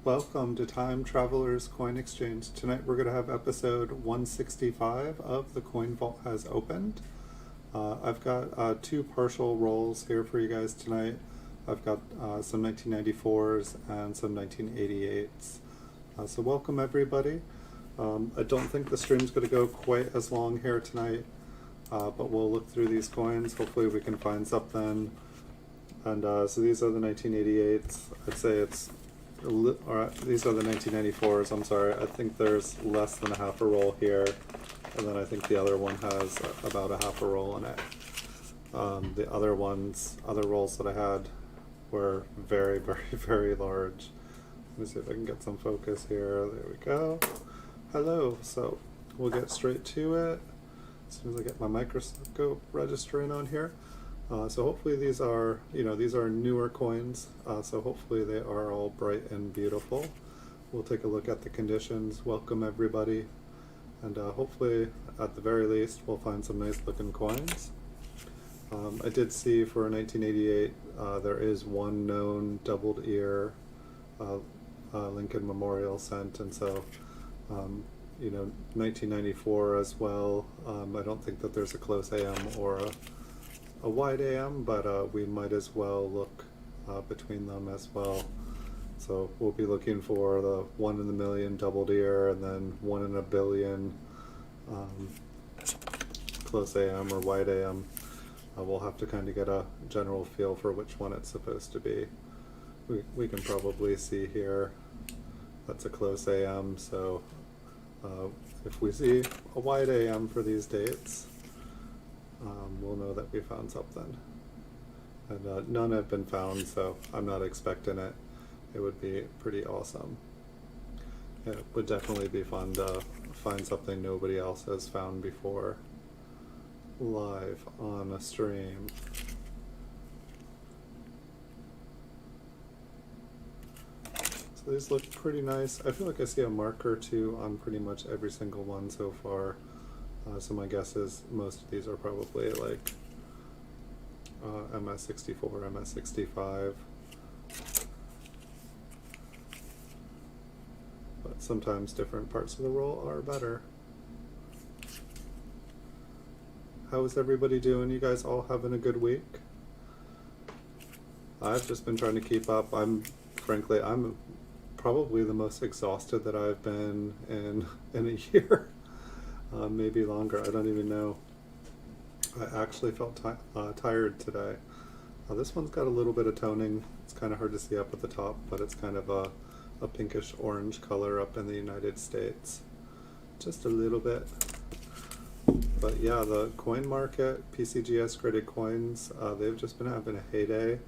Welcome to Time Traveler's Coin Exchange. Tonight we're going to have episode 165 of The Coin Vault Has Opened. I've got two partial rolls here for you guys tonight. I've got some 1994s and some 1988s. So welcome everybody. I don't think the stream's going to go quite as long here tonight, but we'll look through these coins. Hopefully we can find something. And so these are the 1988s. I'd say it's these are the 1994s, I'm sorry. I think there's less than a half a roll here, and then I think the other one has about a half a roll in it. The other rolls that I had were very, very, very large. Let me see if I can get some focus here. There we go. Hello. So we'll get straight to it as soon as I get my microscope registering on here. So hopefully these are, these are newer coins, so hopefully they are all bright and beautiful. We'll take a look at the conditions. Welcome everybody, and hopefully at the very least we'll find some nice looking coins. I did see for 1988 there is one known doubled ear Lincoln Memorial cent, and so 1994 as well. I don't think that there's a close AM or a wide AM, but we might as well look between them as well. So we'll be looking for the 1 in a million doubled ear, and then 1 in a billion close AM or wide AM. We'll have to kind of get a general feel for which one it's supposed to be. We can probably see here that's a close AM, so if we see a wide AM for these dates, we'll know that we found something. And none have been found, so I'm not expecting it. It would be pretty awesome. It would definitely be fun to find something nobody else has found before live on a stream. So these look pretty nice. I feel like I see a mark or two on pretty much every single one so far. So my guess is most of these are probably like MS64, MS65. But sometimes different parts of the roll are better. How is everybody doing? You guys all having a good week? I've just been trying to keep up. Frankly, I'm probably the most exhausted that I've been in a year. Maybe longer, I don't even know. I actually felt tired today. This one's got a little bit of toning. It's kind of hard to see up at the top, but it's kind of a pinkish orange color up in the United States. Just a little bit. But yeah, the coin market, PCGS graded coins, they've just been having a heyday.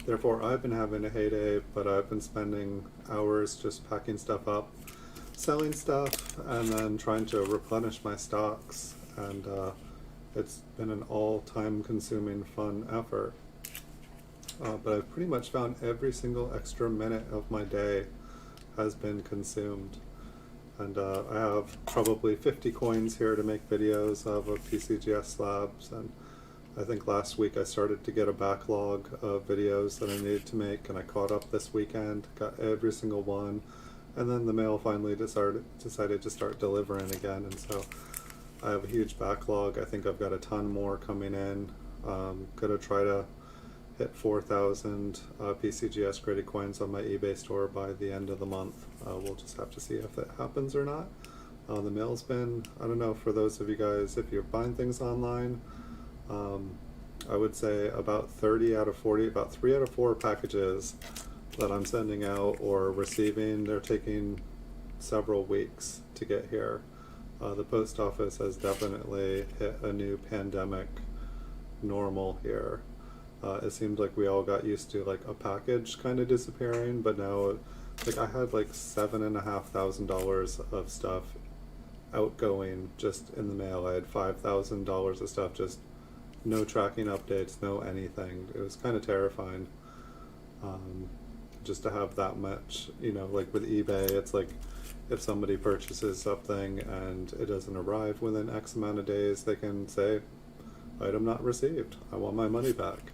Therefore, I've been having a heyday, but I've been spending hours just packing stuff up, selling stuff, and then trying to replenish my stocks, and it's been an all-time consuming fun effort. But I've pretty much found every single extra minute of my day has been consumed. And I have probably 50 coins here to make videos of PCGS slabs, and I think last week I started to get a backlog of videos that I needed to make, and I caught up this weekend, got every single one. And then the mail finally decided to start delivering again, and so I have a huge backlog. I think I've got a ton more coming in. Gonna try to hit 4,000 PCGS graded coins on my eBay store by the end of the month. We'll just have to see if it happens or not. The mail's been, I don't know, for those of you guys, if you're buying things online, I would say about 30 out of 40, about 3 out of 4 packages that I'm sending out or receiving, they're taking several weeks to get here. The post office has definitely hit a new pandemic normal here. It seems like we all got used to like a package kind of disappearing, but now like I had like $7,500 of stuff outgoing just in the mail. I had $5,000 of stuff, just no tracking updates, no anything. It was kind of terrifying. Just to have that much, like with eBay, it's like if somebody purchases something and it doesn't arrive within X amount of days, they can say, item not received, I want my money back.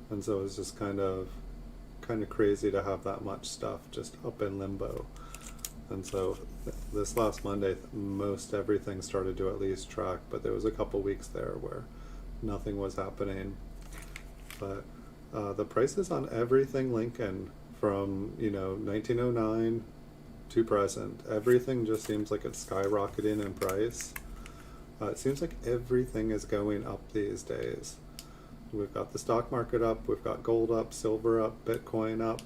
And so it's just kind of kind of crazy to have that much stuff just up in limbo. And so this last Monday, most everything started to at least track, but there was a couple weeks there where nothing was happening. But the prices on everything Lincoln from, 1909 to present, everything just seems like it's skyrocketing in price. It seems like everything is going up these days. We've got the stock market up, we've got gold up, silver up, Bitcoin up.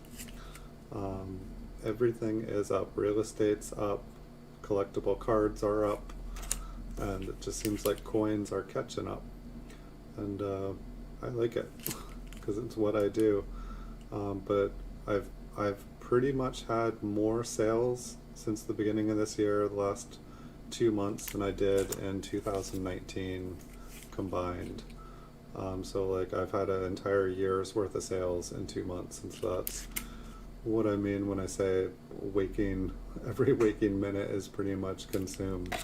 Everything is up. Real estate's up, collectible cards are up, and it just seems like coins are catching up. And I like it because it's what I do. But I've pretty much had more sales since the beginning of this year, the last 2 months, than I did in 2019 combined. So like I've had an entire year's worth of sales in 2 months, and so that's what I mean when I say every waking minute is pretty much consumed,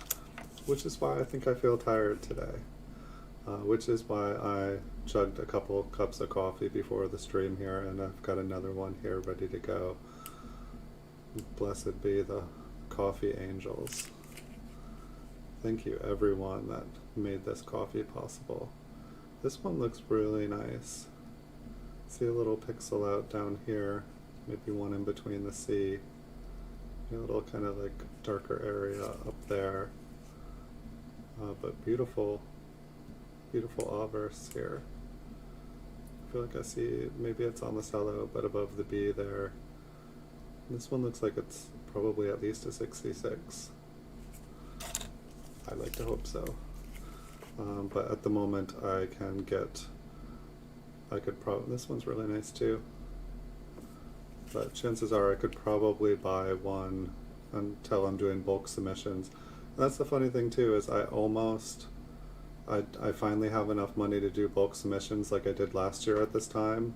which is why I think I feel tired today, which is why I chugged a couple cups of coffee before the stream here, and I've got another one here ready to go. Blessed be the coffee angels. Thank you everyone that made this coffee possible. This one looks really nice. See a little pixel out down here, maybe one in between the C. A little kind of like darker area up there. But beautiful, beautiful obverse here. I feel like I see, maybe it's on the cello, but above the B there. This one looks like it's probably at least a 66. I'd like to hope so. But at the moment I can get, this one's really nice too. But chances are I could probably buy one until I'm doing bulk submissions. And that's the funny thing too, is I finally have enough money to do bulk submissions like I did last year at this time.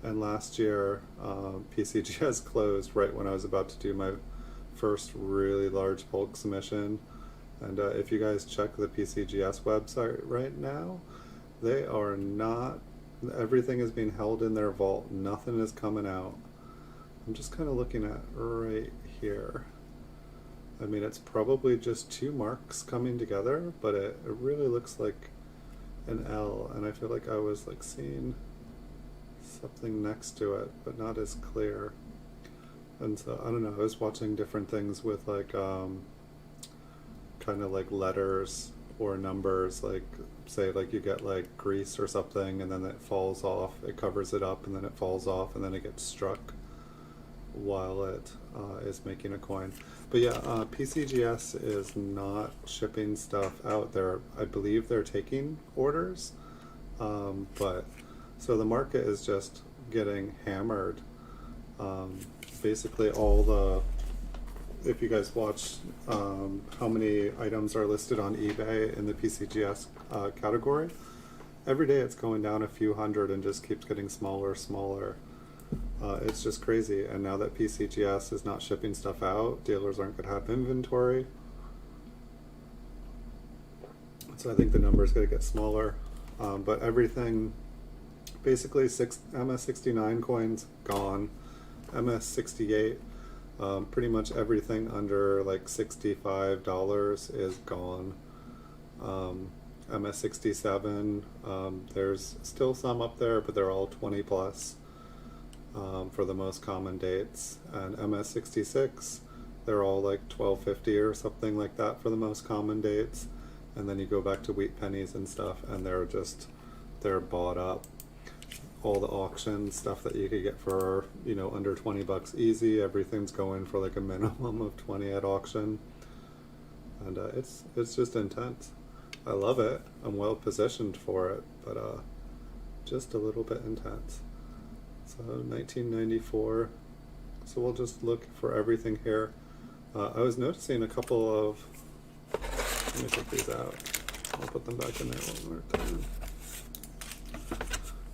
And last year, PCGS closed right when I was about to do my first really large bulk submission. And if you guys check the PCGS website right now, they are not, everything is being held in their vault. Nothing is coming out. I'm just kind of looking at right here. I mean, it's probably just two marks coming together, but it really looks like an L, and I feel like I was like seeing something next to it, but not as clear. And so, I don't know, I was watching different things with like, kind of like letters or numbers, like say like you get like grease or something and then it falls off, it covers it up and then it falls off and then it gets struck while it is making a coin. But yeah, PCGS is not shipping stuff out there. I believe they're taking orders, but so the market is just getting hammered. Basically all the, if you guys watch how many items are listed on eBay in the PCGS category, every day it's going down a few hundred and just keeps getting smaller, smaller. It's just crazy. And now that PCGS is not shipping stuff out, dealers aren't going to have inventory. So I think the number is going to get smaller. But everything, basically MS69 coins, gone. MS68, pretty much everything under like $65 is gone. MS67, there's still some up there, but they're all 20 plus for the most common dates. And MS66, they're all like $12.50 or something like that for the most common dates. And then you go back to wheat pennies and stuff, and they're bought up. All the auction stuff that you could get for, under 20 bucks easy, everything's going for like a minimum of 20 at auction. And it's just intense. I love it. I'm well positioned for it, but just a little bit intense. So 1994. So we'll just look for everything here. I was noticing a couple of, let me take these out. I'll put them back in there one more time.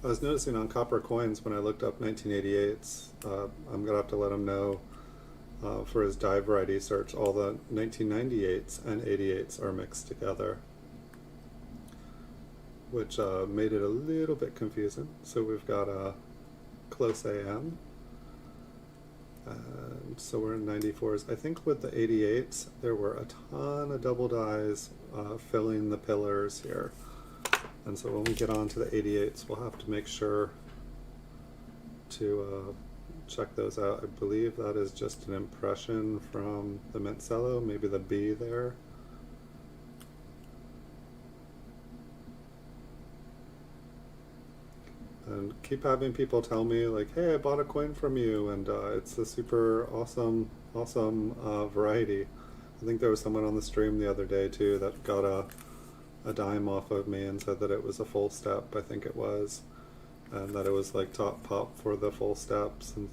I was noticing on copper coins when I looked up 1988s, I'm going to have to let him know for his die variety search, all the 1998s and 88s are mixed together, which made it a little bit confusing. So we've got close AM. So we're in 94s. I think with the 88s, there were a ton of double dies filling the pillars here. And so when we get on to the 88s, we'll have to make sure to check those out. I believe that is just an impression from the mint Cello, maybe the B there. And keep having people tell me like, hey, I bought a coin from you, and it's a super awesome variety. I think there was someone on the stream the other day too that got a dime off of me and said that it was a full step, I think it was, and that it was like top pop for the full steps, and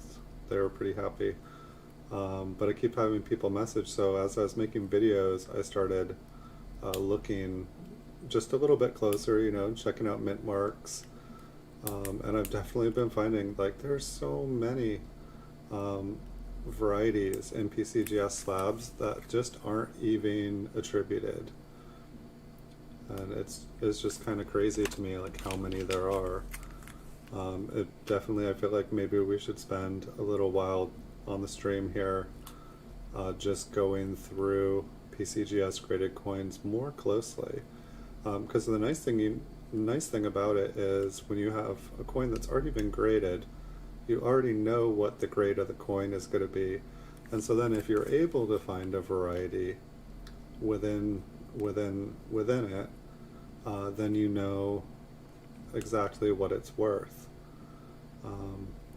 they were pretty happy. But I keep having people message, so as I was making videos, I started looking just a little bit closer, you know, checking out mint marks. And I've definitely been finding like there's so many varieties in PCGS slabs that just aren't even attributed, and it's just kind of crazy to me like how many there are. It definitely, I feel like maybe we should spend a little while on the stream here just going through PCGS graded coins more closely, because the nice thing about it is when you have a coin that's already been graded, you already know what the grade of the coin is going to be, and so then if you're able to find a variety within it, then you know exactly what it's worth,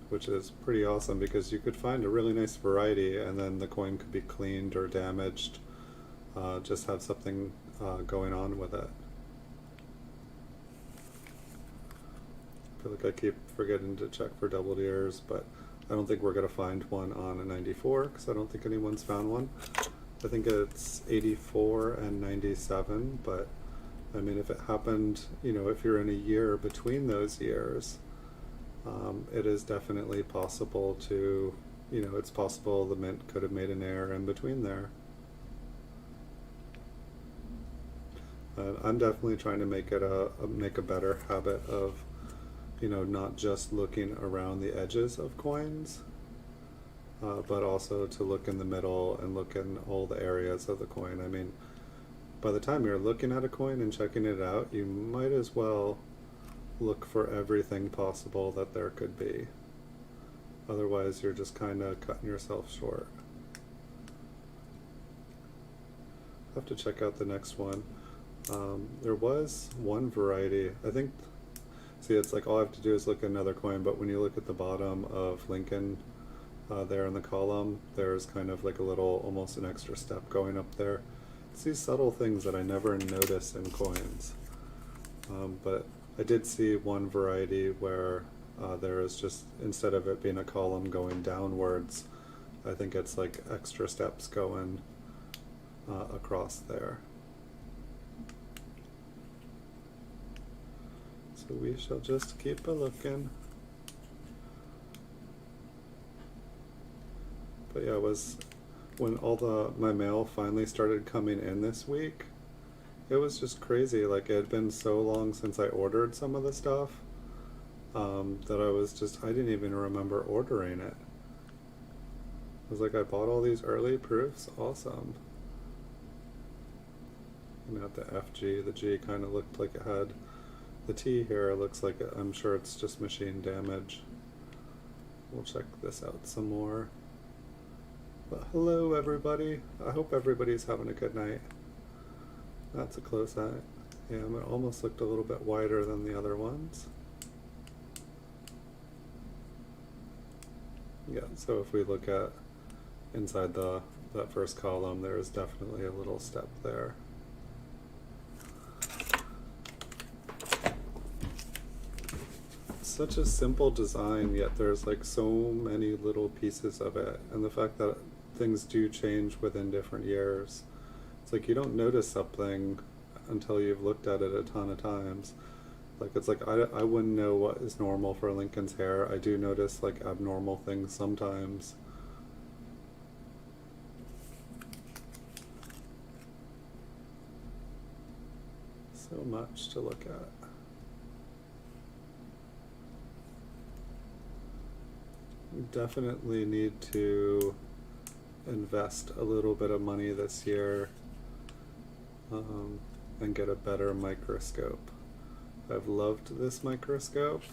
which is pretty awesome, because you could find a really nice variety and then the coin could be cleaned or damaged, just have something going on with it. I feel like I keep forgetting to check for double ears, but I don't think we're going to find one on a 94 because I don't think anyone's found one. I think it's 84 and 97, but I mean, if it happened, you know, if you're in a year between those years, it is definitely possible to, you know, it's possible the mint could have made an error in between there. I'm definitely trying to make it make a better habit of, you know, not just looking around the edges of coins, but also to look in the middle and look in all the areas of the coin. I mean, by the time you're looking at a coin and checking it out, you might as well look for everything possible that there could be. Otherwise, you're just kind of cutting yourself short. I'll have to check out the next one. There was one variety, I think. See, it's like all I have to do is look at another coin, but when you look at the bottom of Lincoln, there in the column, there's kind of like a little, almost an extra step going up there. It's these subtle things that I never notice in coins. But I did see one variety where there is just, instead of it being a column going downwards, I think it's like extra steps going across there. So we shall just keep a looking. But yeah, it was when all my mail finally started coming in this week, it was just crazy. Like, it had been so long since I ordered some of the stuff that I didn't even remember ordering it. I was like, I bought all these early proofs, awesome. And at the FG, the G kind of looked like it had, the T here looks like I'm sure it's just machine damage. We'll check this out some more. But hello everybody, I hope everybody's having a good night. That's a close eye. Yeah, it almost looked a little bit wider than the other ones. Yeah, so if we look at inside that first column, there is definitely a little step there. Such a simple design, yet there's like so many little pieces of it, and the fact that things do change within different years. It's like you don't notice something until you've looked at it a ton of times. Like, it's like I wouldn't know what is normal for Lincoln's hair. I do notice like abnormal things sometimes. So much to look at. definitely need to invest a little bit of money this year and get a better microscope. I've loved this microscope.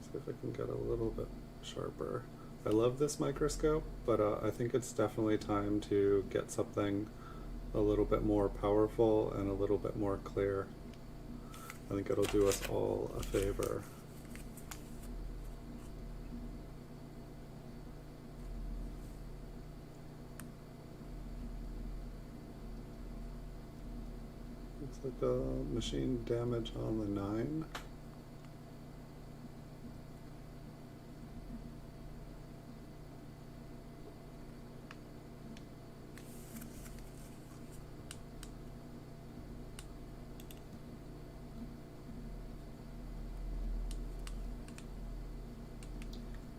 See if I can get a little bit sharper. I love this microscope, but I think it's definitely time to get something a little bit more powerful and a little bit more clear. I think it'll do us all a favor. Looks like a machine damage on the 9.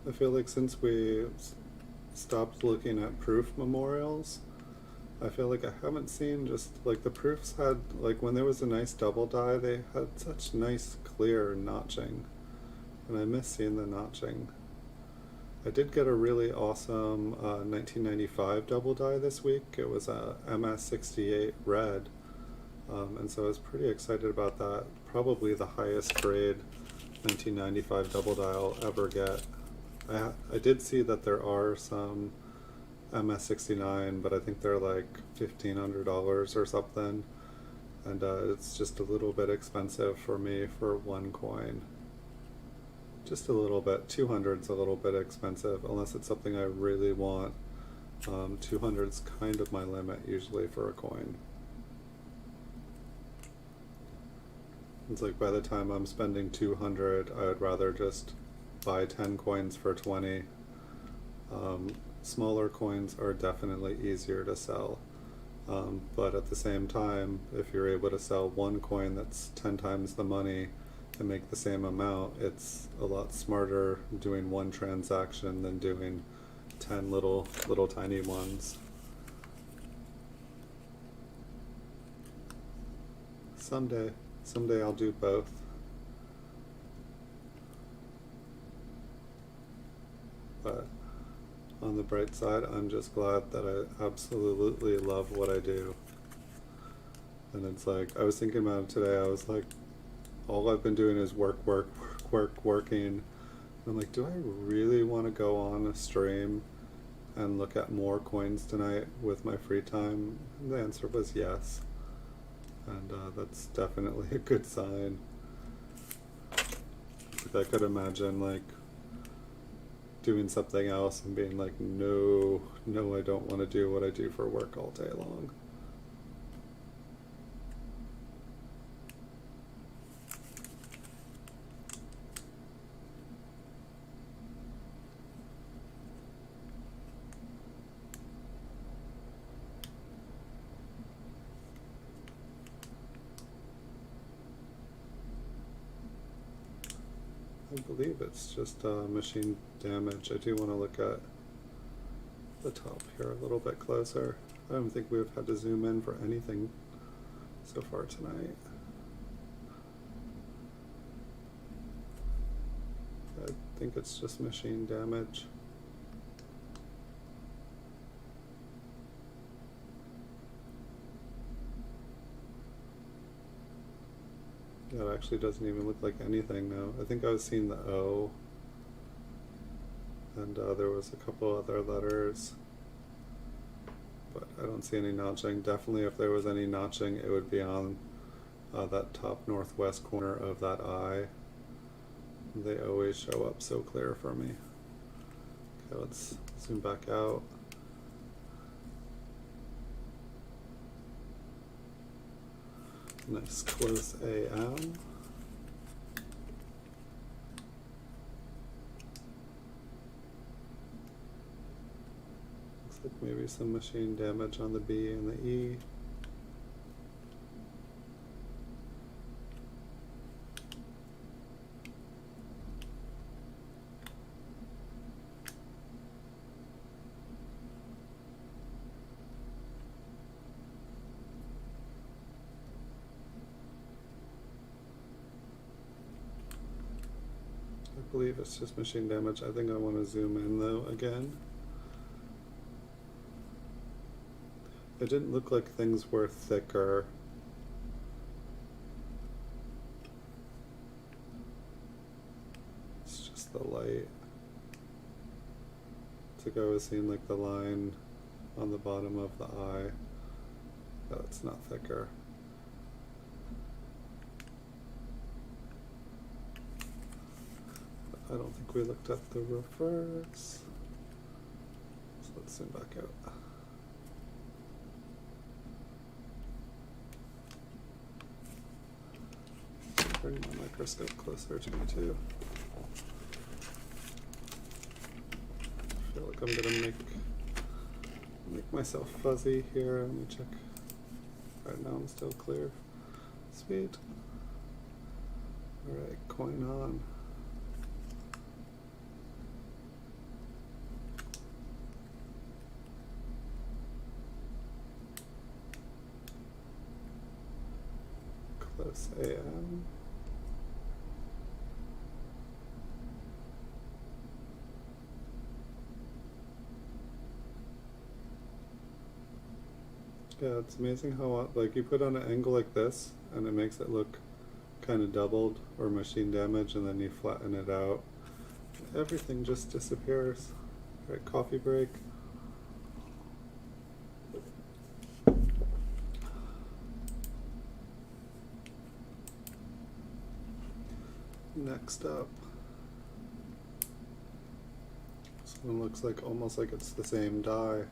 I feel like since we stopped looking at proof memorials, I feel like I haven't seen just like the proofs had, like when there was a nice double die, they had such nice clear notching, and I miss seeing the notching. I did get a really awesome 1995 double die this week. It was a MS68 red, and so I was pretty excited about that. Probably the highest grade 1995 double die I'll ever get. I did see that there are some MS69, but I think they're like $1,500 or something, and it's just a little bit expensive for me for one coin. Just a little bit. 200's a little bit expensive, unless it's something I really want. 200's kind of my limit usually for a coin. It's like by the time I'm spending 200, I would rather just buy 10 coins for 20. Smaller coins are definitely easier to sell, but at the same time, if you're able to sell one coin that's 10 times the money and make the same amount, it's a lot smarter doing one transaction than doing 10 little tiny ones. Someday I'll do both. But on the bright side, I'm just glad that I absolutely love what I do. And it's like, I was thinking about it today, I was like, all I've been doing is working. And I'm like, do I really want to go on a stream and look at more coins tonight with my free time? And the answer was yes. And that's definitely a good sign. Like, I could imagine like doing something else and being like, no, I don't want to do what I do for work all day long. I believe it's just machine damage. I do want to look at the top here a little bit closer. I don't think we've had to zoom in for anything so far tonight. I think it's just machine damage. Yeah, it actually doesn't even look like anything now. I think I was seeing the O, and there was a couple other letters, but I don't see any notching. Definitely if there was any notching, it would be on that top northwest corner of that eye. They always show up so clear for me. Okay, let's zoom back out. Nice close AM. Looks like maybe some machine damage on the B and the E. believe it's just machine damage. I think I want to zoom in though again. It didn't look like things were thicker. It's just the light. It's like I was seeing like the line on the bottom of the eye. Oh, it's not thicker. I don't think we looked at the reverse. So let's zoom back out. Bring my microscope closer to me too. I feel like I'm gonna make myself fuzzy here. Let me check. Right now I'm still clear. Sweet. Alright, coin on. Close AM. Yeah, it's amazing how like you put on an angle like this and it makes it look kind of doubled or machine damage, and then you flatten it out. Everything just disappears. All right, coffee break. Next up, this one looks like almost like it's the same die.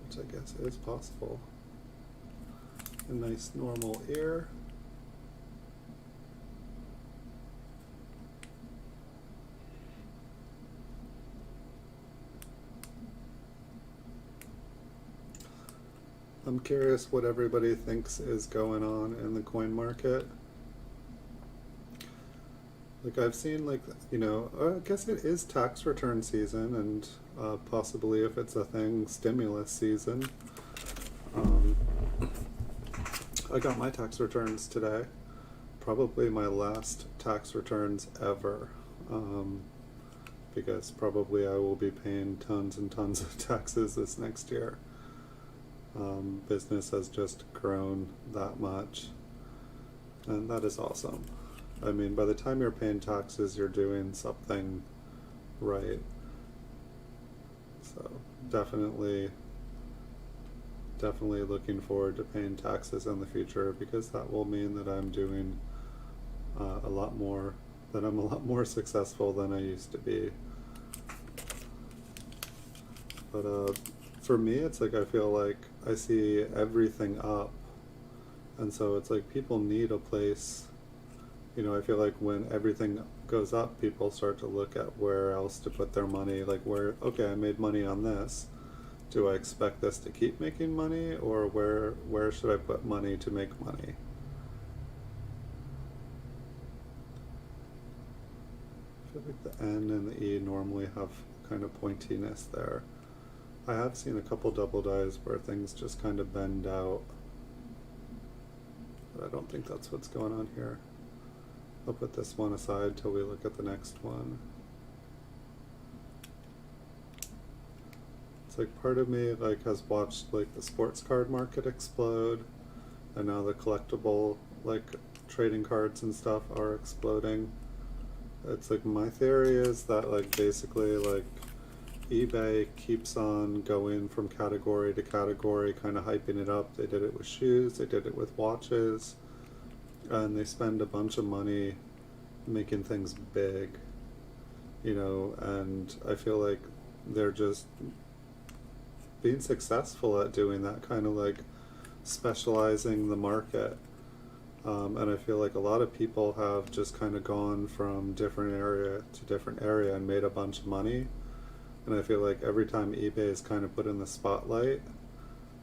Which I guess is possible. A nice normal ear. I'm curious what everybody thinks is going on in the coin market. Like I've seen, like, you know, I guess it is tax return season, and possibly, if it's a thing, stimulus season. I got my tax returns today. Probably my last tax returns ever. Because probably I will be paying tons and tons of taxes this next year. Business has just grown that much, and that is awesome. I mean, by the time you're paying taxes, you're doing something right. So definitely looking forward to paying taxes in the future, because that will mean that I'm doing a lot more successful than I used to be. But for me, it's like I feel like I see everything up, and so it's like people need a place. You know, I feel like when everything goes up, people start to look at where else to put their money. Like, where, okay, I made money on this. Do I expect this to keep making money, or where should I put money to make money? I feel like the N and the E normally have kind of pointiness there. I have seen a couple double dies where things just kind of bend out, but I don't think that's what's going on here. I'll put this one aside till we look at the next one. It's like part of me like has watched like the sports card market explode, and now the collectible like trading cards and stuff are exploding. It's like my theory is that like basically like eBay keeps on going from category to category, kind of hyping it up. They did it with shoes, they did it with watches, and they spend a bunch of money making things big, you know, and I feel like they're just being successful at doing that, kind of like specializing the market. And I feel like a lot of people have just kind of gone from different area to different area and made a bunch of money. And I feel like every time eBay is kind of put in the spotlight,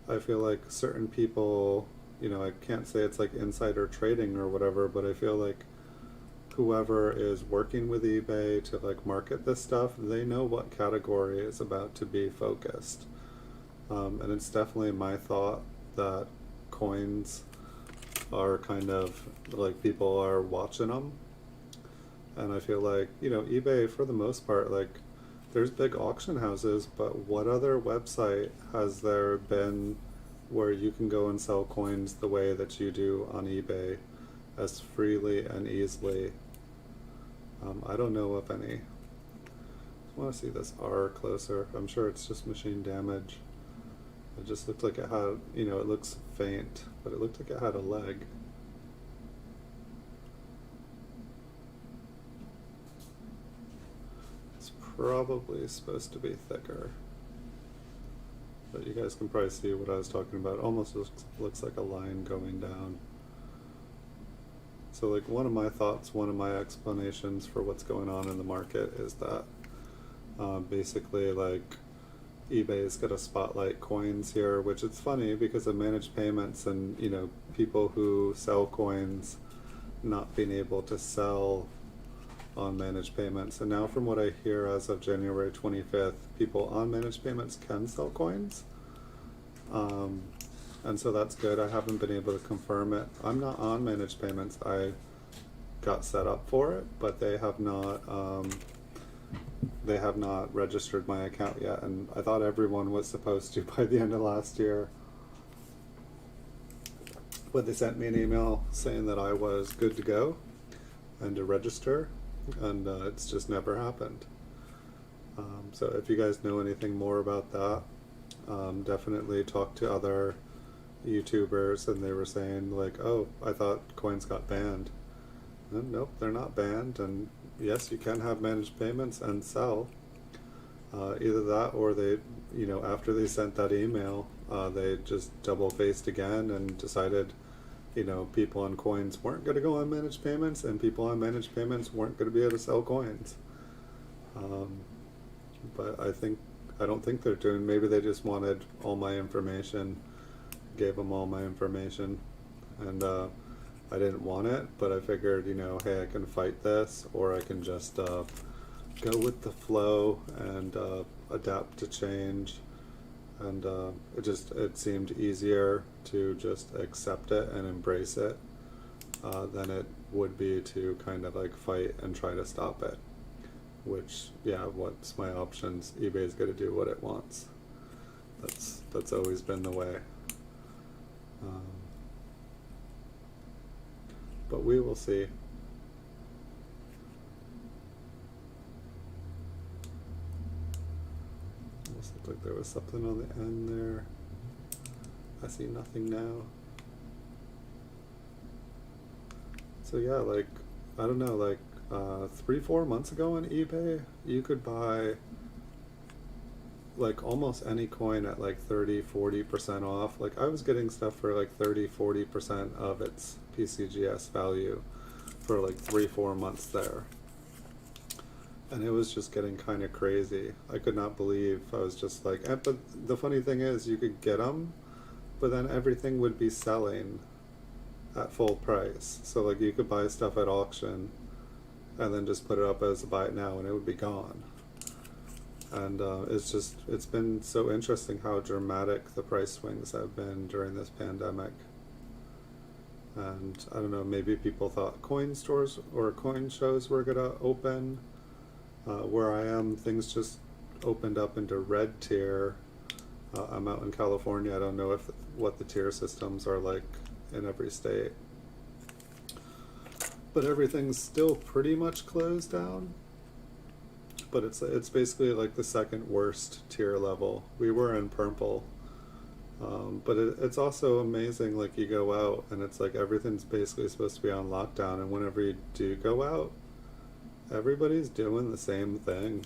I feel like certain people, you know, I can't say it's like insider trading or whatever, but I feel like whoever is working with eBay to like market this stuff, they know what category is about to be focused. And it's definitely my thought that coins are kind of like people are watching them. And I feel like, you know, eBay for the most part, like there's big auction houses, but what other website has there been where you can go and sell coins the way that you do on eBay as freely and easily? I don't know of any. I want to see this R closer. I'm sure it's just machine damage. It just looked like it had, you know, it looks faint, but it looked like it had a leg. It's probably supposed to be thicker. But you guys can probably see what I was talking about. It almost looks like a line going down. So like one of my thoughts, one of my explanations for what's going on in the market is that basically like eBay's got to spotlight coins here, which it's funny because of managed payments and, you know, people who sell coins not being able to sell on managed payments. And now from what I hear as of January 25th, people on managed payments can sell coins. And so that's good. I haven't been able to confirm it. I'm not on managed payments. I got set up for it, but they have not registered my account yet, and I thought everyone was supposed to by the end of last year. But they sent me an email saying that I was good to go and to register, and it's just never happened. So if you guys know anything more about that, definitely talk to other YouTubers, and they were saying like, oh, I thought coins got banned. And nope, they're not banned, and yes, you can have managed payments and sell. Either that or they, you know, after they sent that email, they just double-faced again and decided, you know, people on coins weren't going to go on managed payments, and people on managed payments weren't going to be able to sell coins. But I don't think they're doing, maybe they just wanted all my information, gave them all my information, and I didn't want it, but I figured, you know, hey, I can fight this, or I can just go with the flow and adapt to change. And it seemed easier to just accept it and embrace it than it would be to kind of like fight and try to stop it. Which, yeah, what's my options? eBay's going to do what it wants. That's always been the way. But we will see. Almost looked like there was something on the end there. I see nothing now. So yeah, like, I don't know, like 3-4 months ago on eBay, you could buy like almost any coin at like 30-40% off. Like I was getting stuff for like 30-40% of its PCGS value for like 3-4 months there, and it was just getting kind of crazy. I could not believe. I was just like, but the funny thing is you could get them, but then everything would be selling at full price. So like you could buy stuff at auction and then just put it up as a buy it now and it would be gone. And it's been so interesting how dramatic the price swings have been during this pandemic. And I don't know, maybe people thought coin stores or coin shows were gonna open. Where I am, things just opened up into red tier. I'm out in California. I don't know what the tier systems are like in every state. But everything's still pretty much closed down. But it's basically like the second worst tier level. We were in purple. But it's also amazing, like you go out and it's like everything's basically supposed to be on lockdown, and whenever you do go out, everybody's doing the same thing.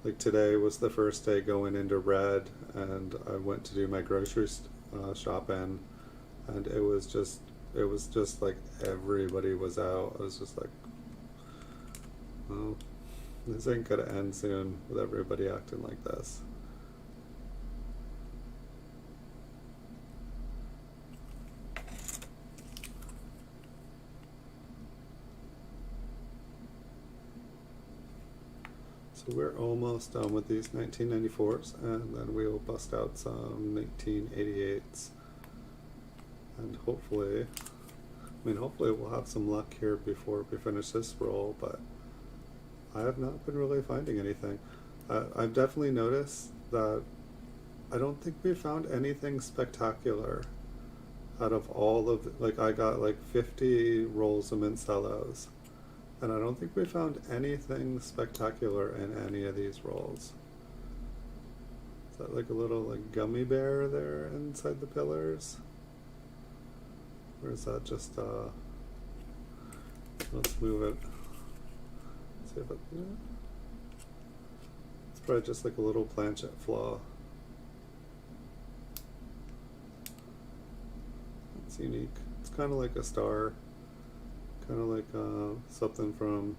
Like today was the first day going into red, and I went to do my grocery shopping, and it was just like everybody was out. I was just like, well, this ain't gonna end soon with everybody acting like this. So we're almost done with these 1994s, and then we'll bust out some 1988s. And hopefully, I mean, hopefully we'll have some luck here before we finish this roll, but I have not been really finding anything. I've definitely noticed that I don't think we found anything spectacular out of all of, like, I got like 50 rolls of mint cellos, and I don't think we found anything spectacular in any of these rolls. Is that like a little like gummy bear there inside the pillars? Or is that just, let's move it. See if it, yeah. It's probably just like a little planchet flaw. It's unique. It's kind of like a star, kind of like something from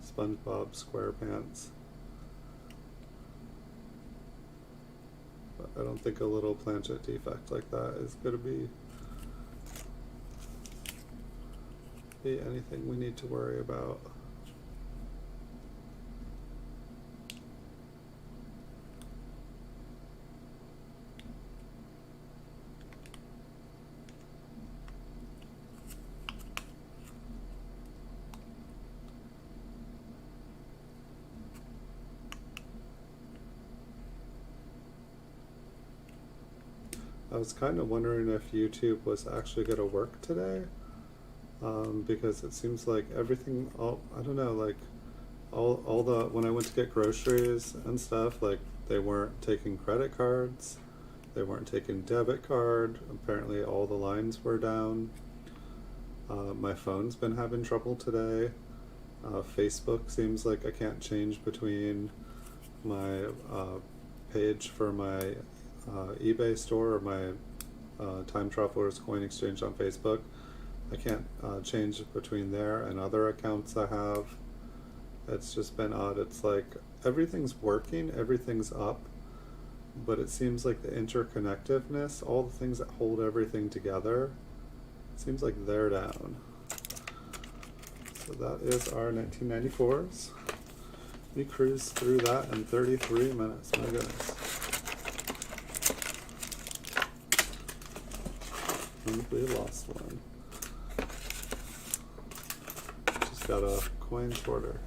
SpongeBob SquarePants. But I don't think a little planchet defect like that is going to be anything we need to worry about. I was kind of wondering if YouTube was actually going to work today, because it seems like everything, I don't know, like all the, when I went to get groceries and stuff, like they weren't taking credit cards, they weren't taking debit card, apparently all the lines were down. My phone's been having trouble today. Facebook seems like I can't change between my page for my eBay store or my Time Traveler's Coin Exchange on Facebook. I can't change between there and other accounts I have. It's just been odd. It's like everything's working, everything's up, but it seems like the interconnectedness, all the things that hold everything together, it seems like they're down. So that is our 1994s. We cruised through that in 33 minutes, my goodness. And we lost one. Just got a coin shorter.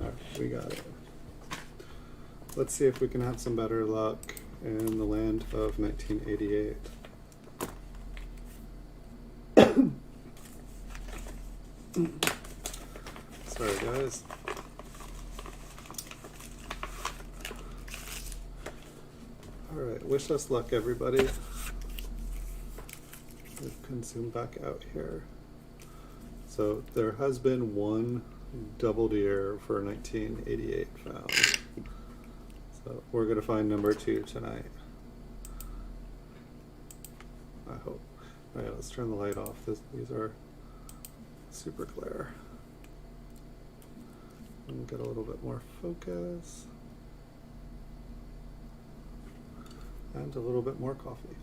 Alright, we got it. Let's see if we can have some better luck in the land of 1988. Sorry, guys. Alright, wish us luck, everybody. We've consumed back out here. So there has been one double deer for 1988 found. So we're going to find number 2 tonight. I hope. Alright, let's turn the light off. These are super clear. And get a little bit more focus. And a little bit more coffee.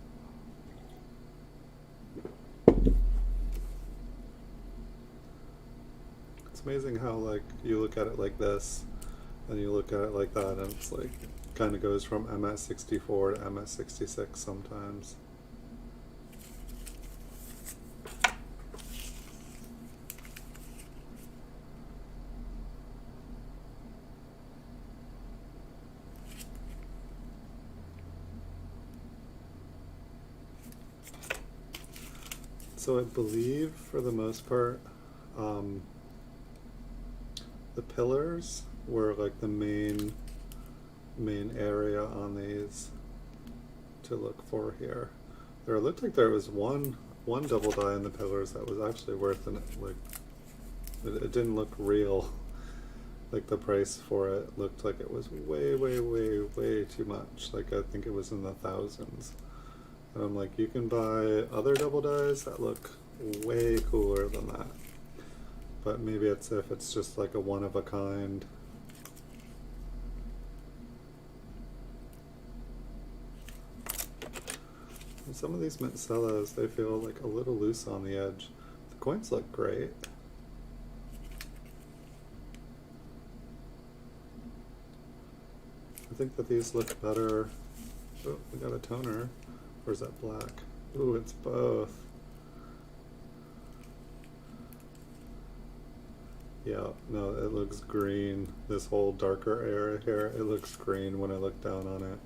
It's amazing how, like, you look at it like this and you look at it like that, and it's like kind of goes from MS64 to MS66 sometimes. So I believe, for the most part, the pillars were like the main area on these to look for here. There looked like there was one double die in the pillars that was actually worth it. Like it didn't look real. Like the price for it looked like it was way too much. Like I think it was in the thousands. And I'm like, you can buy other double dies that look way cooler than that. But maybe it's if it's just like a one of a kind. And some of these mint cellos, they feel like a little loose on the edge. The coins look great. think that these look better. Oh, we got a toner. Or is that black? Ooh, it's both. Yeah, no, it looks green. This whole darker area here, it looks green when I look down on it.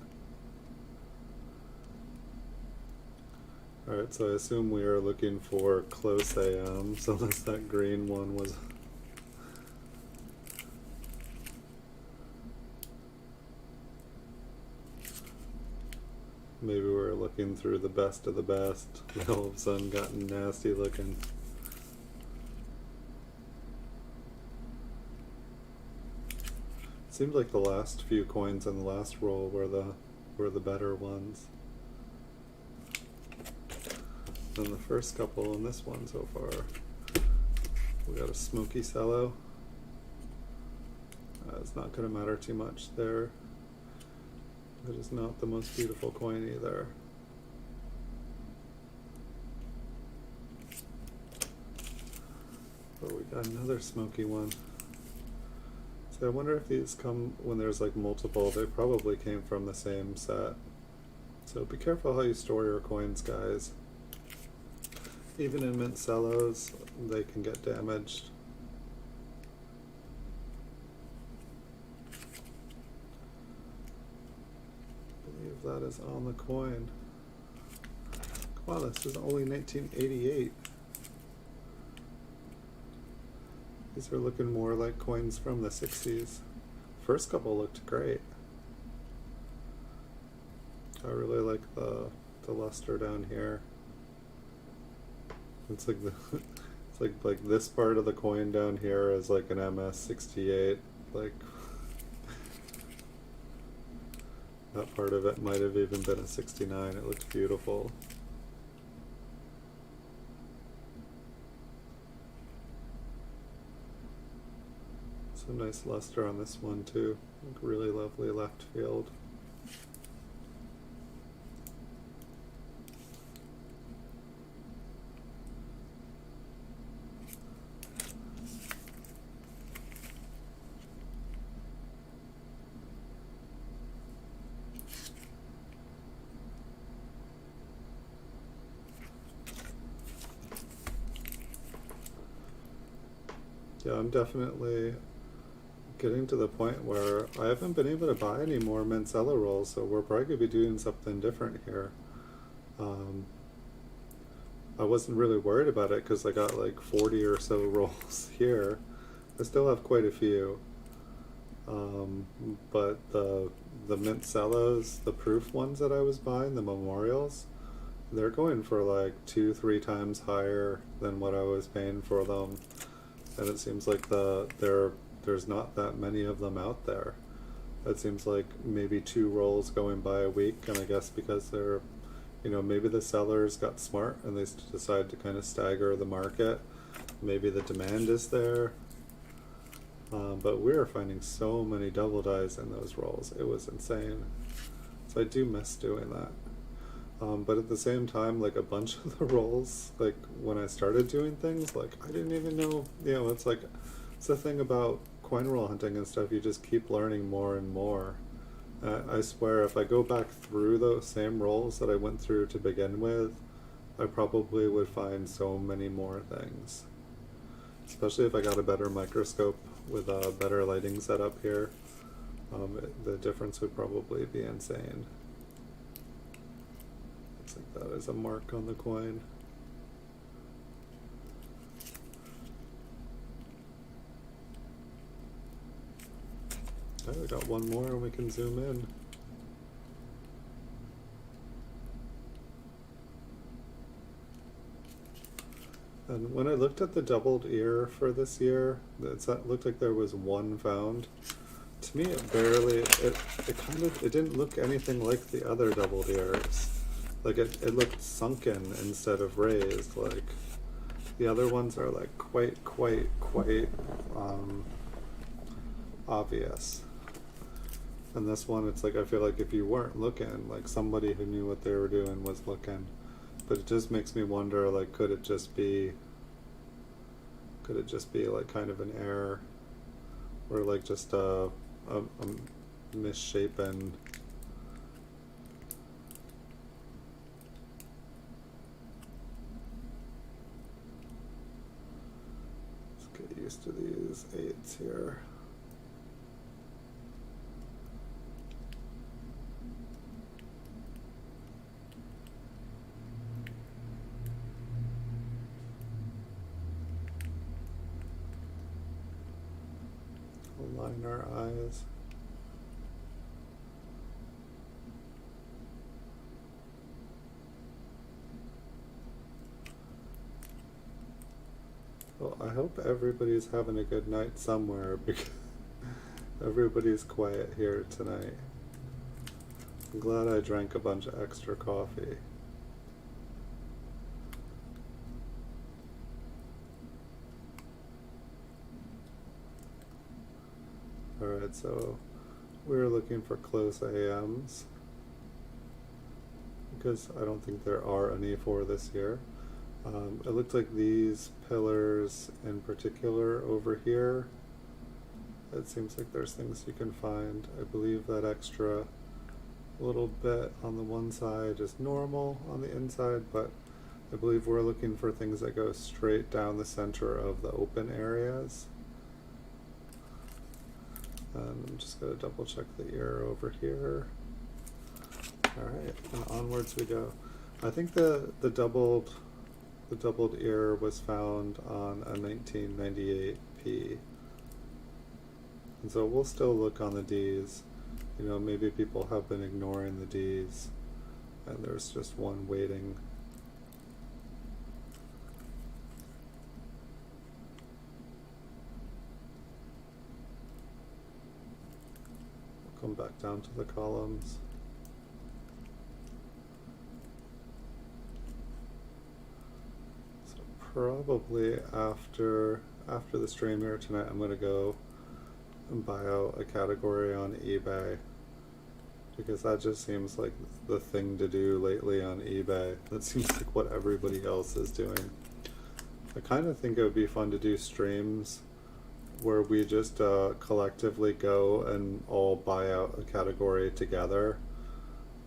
Alright, so I assume we are looking for close AM, so unless that green one was... Maybe we're looking through the best of the best. All of a sudden gotten nasty looking. Seemed like the last few coins in the last roll were the better ones than the first couple in this one so far. We got a smoky cello. It's not going to matter too much there. It is not the most beautiful coin either. But we got another smoky one. So I wonder if these come when there's like multiple. They probably came from the same set. So be careful how you store your coins, guys. Even in mint cellos, they can get damaged. That is on the coin. Come on, this is only 1988. These are looking more like coins from the 60s. First couple looked great. I really like the luster down here. It's like the it's like this part of the coin down here is like an MS-68. Like that part of it might have even been a 69. It looked beautiful. Some nice luster on this one too. Like really lovely left field. Yeah, I'm definitely getting to the point where I haven't been able to buy any more mint cello rolls, so we're probably going to be doing something different here. I wasn't really worried about it because I got like 40 or so rolls here. I still have quite a few. But the mint cellos, the proof ones that I was buying, the memorials, they're going for like 2-3 times higher than what I was paying for them. And it seems like there's not that many of them out there. It seems like maybe 2 rolls going by a week, and I guess because they're, you know, maybe the sellers got smart and they decide to kind of stagger the market. Maybe the demand is there. But we are finding so many double dies in those rolls. It was insane. So I do miss doing that. But at the same time, like a bunch of the rolls, like when I started doing things, like I didn't even know, you know, it's like, it's the thing about coin roll hunting and stuff, you just keep learning more and more. I swear if I go back through those same rolls that I went through to begin with, I probably would find so many more things. Especially if I got a better microscope with a better lighting setup here, the difference would probably be insane. Looks like that is a mark on the coin. Okay, we got one more and we can zoom in. And when I looked at the doubled ear for this year, it looked like there was one found. To me, it barely, it didn't look anything like the other doubled ears. Like it looked sunken instead of raised. Like the other ones are like quite obvious. And this one, it's like I feel like if you weren't looking, like somebody who knew what they were doing was looking. But it just makes me wonder, like, could it just be like kind of an error, or like just a misshapen. Let's get used to these 8s here. Align our eyes. Well, I hope everybody's having a good night somewhere because everybody's quiet here tonight. I'm glad I drank a bunch of extra coffee. Alright, so we're looking for close AMs because I don't think there are any for this year. It looked like these pillars in particular over here, it seems like there's things you can find. I believe that extra little bit on the one side is normal on the inside, but I believe we're looking for things that go straight down the center of the open areas. And I'm just going to double check the ear over here. Alright, and onwards we go. I think the doubled ear was found on a 1998 P. And so we'll still look on the Ds. You know, maybe people have been ignoring the Ds and there's just one waiting. Come back down to the columns. So probably after the stream here tonight, I'm gonna go and buy out a category on eBay because that just seems like the thing to do lately on eBay. That seems like what everybody else is doing. I kind of think it would be fun to do streams where we just collectively go and all buy out a category together.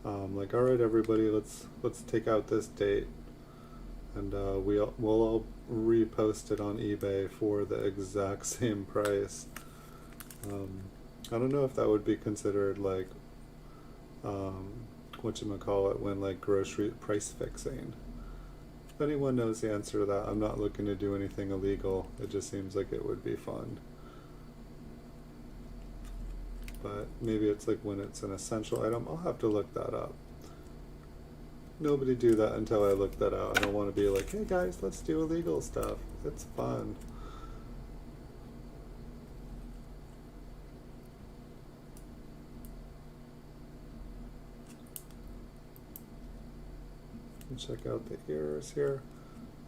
Like, all right, everybody, let's take out this date, and we'll all repost it on eBay for the exact same price. I don't know if that would be considered like whatchamacallit, when like grocery price fixing. If anyone knows the answer to that, I'm not looking to do anything illegal. It just seems like it would be fun. But maybe it's like when it's an essential item. I'll have to look that up. Nobody do that until I look that out. I don't want to be like, hey guys, let's do illegal stuff. It's fun. Check out the ears here.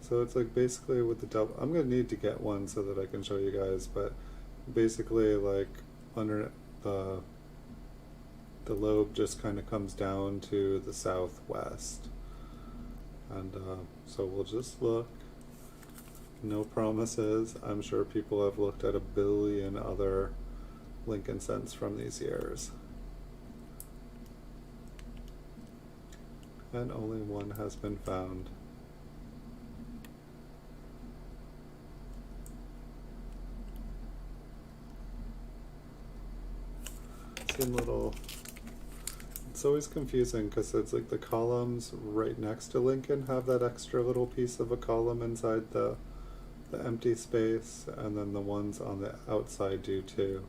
So it's like basically with the double, I'm gonna need to get one so that I can show you guys, but basically like under the lobe just kind of comes down to the southwest, and so we'll just look. No promises. I'm sure people have looked at a billion other Lincoln cents from these years. And only one has been found. Same little, it's always confusing because it's like the columns right next to Lincoln have that extra little piece of a column inside the empty space, and then the ones on the outside do too.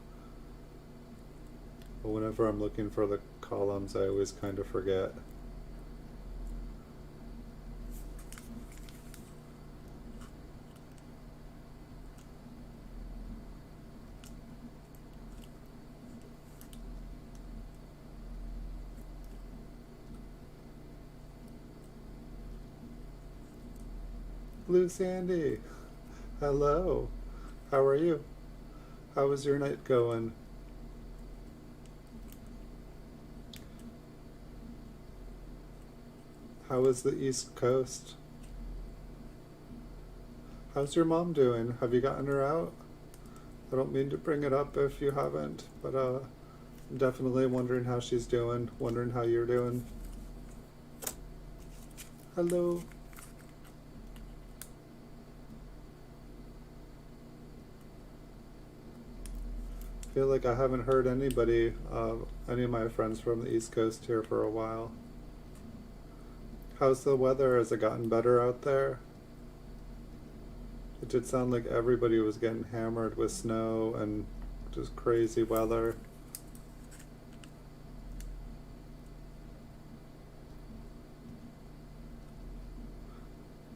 But whenever I'm looking for the columns, I always kind of forget. Blue Sandy, hello. How are you? How was your night going? How is the East Coast? How's your mom doing? Have you gotten her out? I don't mean to bring it up if you haven't, but definitely wondering how she's doing, wondering how you're doing. Hello. I feel like I haven't heard anybody, any of my friends from the East Coast here for a while. How's the weather? Has it gotten better out there? It did sound like everybody was getting hammered with snow and just crazy weather.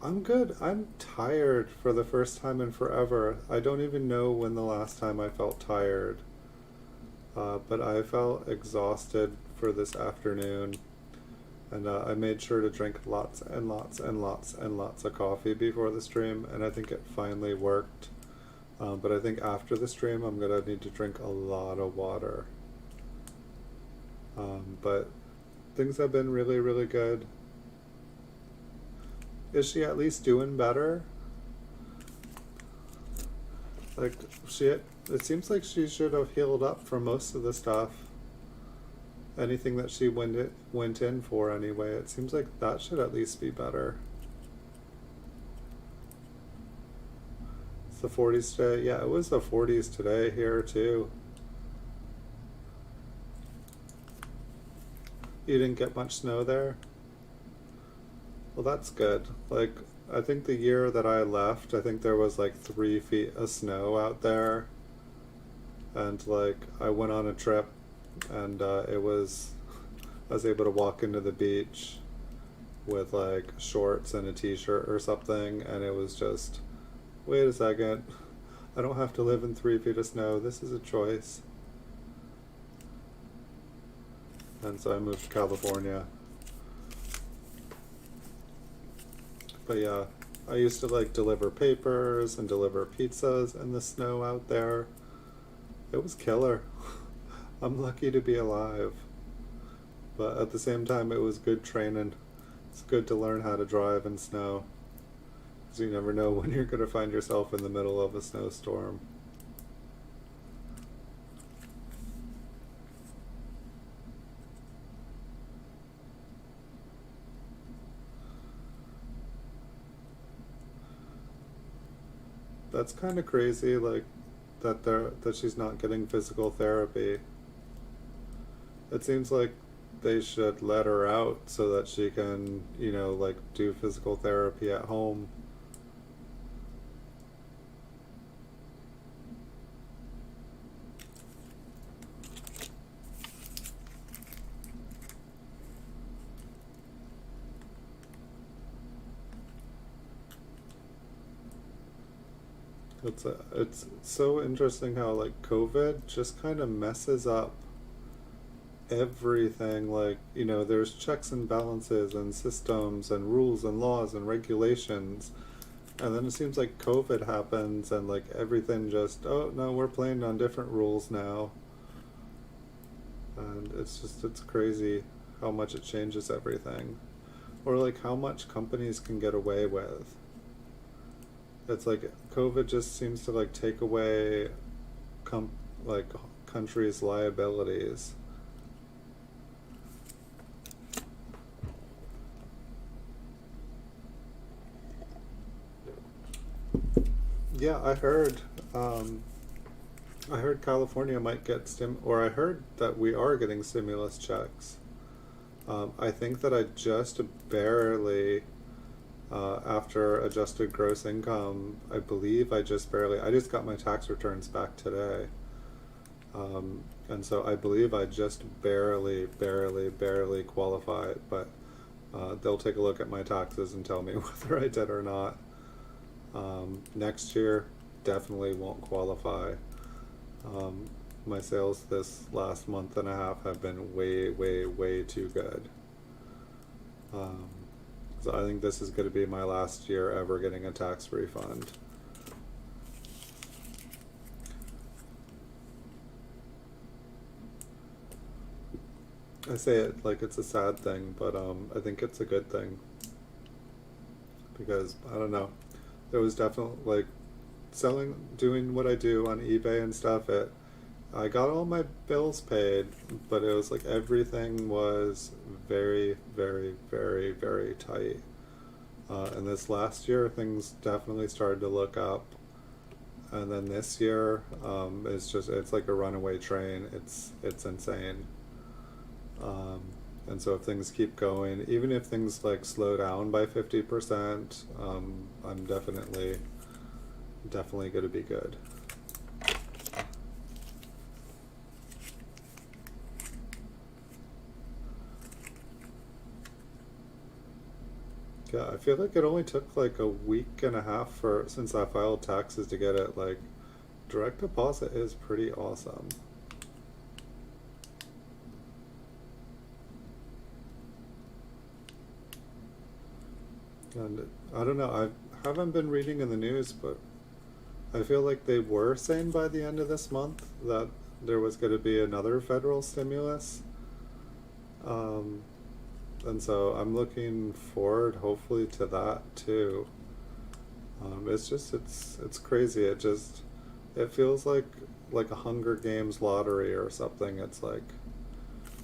I'm good. I'm tired for the first time in forever. I don't even know when the last time I felt tired. But I felt exhausted for this afternoon. And I made sure to drink lots and lots and lots and lots of coffee before the stream, and I think it finally worked. But I think after the stream, I'm going to need to drink a lot of water. But things have been really, really good. Is she at least doing better? Like, it seems like she should have healed up from most of the stuff. Anything that she went in for anyway, it seems like that should at least be better. It's the 40s today. Yeah, it was the 40s today here too. You didn't get much snow there? Well, that's good. Like, I think the year that I left, I think there was like 3 feet of snow out there. And like, I went on a trip and I was able to walk into the beach with like shorts and a t-shirt or something, and it was just, wait a second, I don't have to live in 3 feet of snow, this is a choice. And so I moved to California. But yeah, I used to like deliver papers and deliver pizzas in the snow out there. It was killer. I'm lucky to be alive. But at the same time, it was good training. It's good to learn how to drive in snow, because you never know when you're going to find yourself in the middle of a snowstorm. That's kind of crazy, like, that she's not getting physical therapy. It seems like they should let her out so that she can, like do physical therapy at home. It's so interesting how like COVID just kind of messes up everything. Like, there's checks and balances and systems and rules and laws and regulations, and then it seems like COVID happens and like everything just, oh no, we're playing on different rules now. And it's crazy how much it changes everything, or like how much companies can get away with. It's like COVID just seems to like take away like countries' liabilities. Yeah, I heard California might get or I heard that we are getting stimulus checks. I think that I just barely, after adjusted gross income, I believe I just got my tax returns back today. And so I believe I just barely qualify, but they'll take a look at my taxes and tell me whether I did or not. Next year, definitely won't qualify. My sales this last month and a half have been way too good. So I think this is going to be my last year ever getting a tax refund. I say it like it's a sad thing, but I think it's a good thing. Because, I don't know, there was definitely, like, doing what I do on eBay and stuff, it I got all my bills paid, but it was like everything was very, very, very, very tight. And this last year, things definitely started to look up. And then this year, it's like a runaway train. It's insane. Um, and so if things keep going, even if things like slow down by 50%, I'm definitely going to be good. Yeah, I feel like it only took like a week and a half since I filed taxes to get it. Like, direct deposit is pretty awesome. And I don't know, I haven't been reading in the news, but I feel like they were saying by the end of this month that there was going to be another federal stimulus. Um, and so I'm looking forward, hopefully, to that too. It's crazy. It feels like a Hunger Games lottery or something. It's like,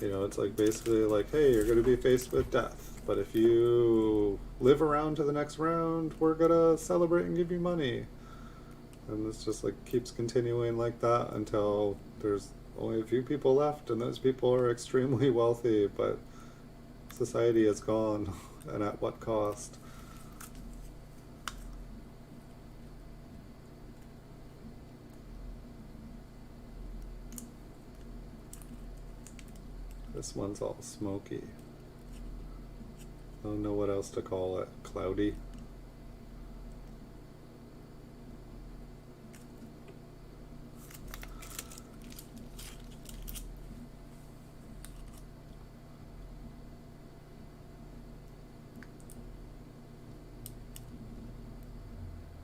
it's like basically like, hey, you're going to be faced with death, but if you live around to the next round, we're going to celebrate and give you money. And it's just like keeps continuing like that until there's only a few people left, and those people are extremely wealthy, but society is gone, and at what cost? This one's all smoky. I don't know what else to call it. Cloudy.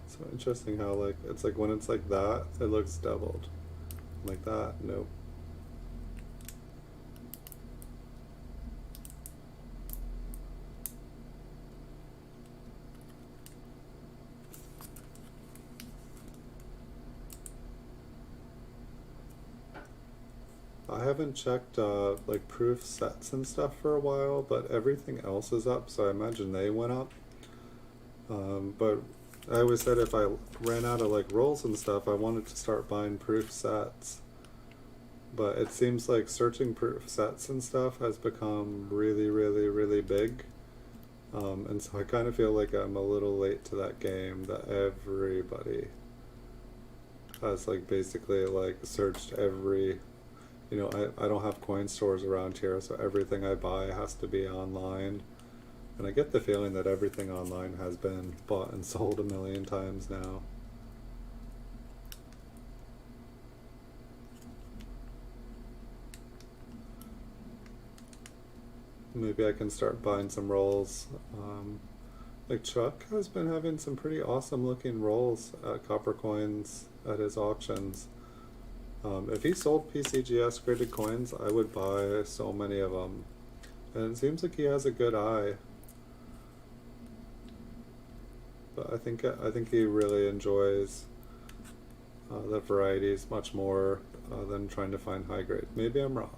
So interesting how like it's like when it's like that, it looks doubled. Like that, nope. I haven't checked like proof sets and stuff for a while, but everything else is up, so I imagine they went up. But I always said if I ran out of like rolls and stuff, I wanted to start buying proof sets. But it seems like searching proof sets and stuff has become really, really, really big. And so I kind of feel like I'm a little late to that game, that everybody has like basically like searched every, I don't have coin stores around here, so everything I buy has to be online. And I get the feeling that everything online has been bought and sold a million times now. Maybe I can start buying some rolls. Like Chuck has been having some pretty awesome looking rolls at Copper Coins at his auctions. If he sold PCGS graded coins, I would buy so many of them. And it seems like he has a good eye. But I think he really enjoys the varieties much more than trying to find high grade. Maybe I'm wrong.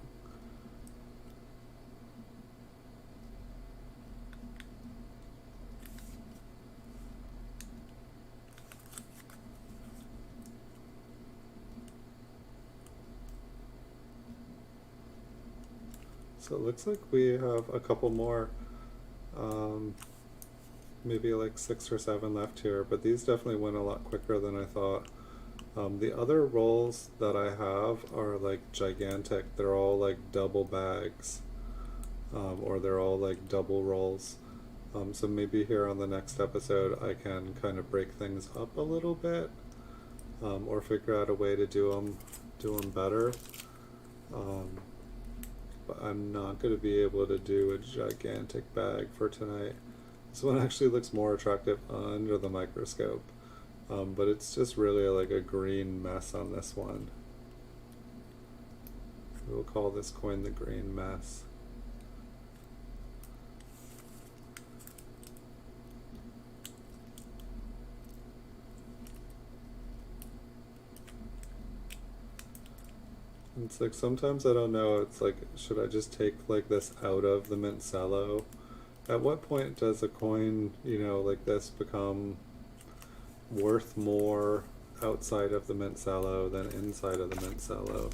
So it looks like we have a couple more, maybe like 6 or 7 left here, but these definitely went a lot quicker than I thought. The other rolls that I have are like gigantic. They're all like double bags, or they're all like double rolls. So maybe here on the next episode I can kind of break things up a little bit, or figure out a way to do them better. But I'm not going to be able to do a gigantic bag for tonight. This one actually looks more attractive under the microscope, but it's just really like a green mess on this one. We'll call this coin the green mess. It's like sometimes I don't know, it's like, should I just take like this out of the mint cello? At what point does a coin, you know, like this become worth more outside of the mint cello than inside of the mint cello?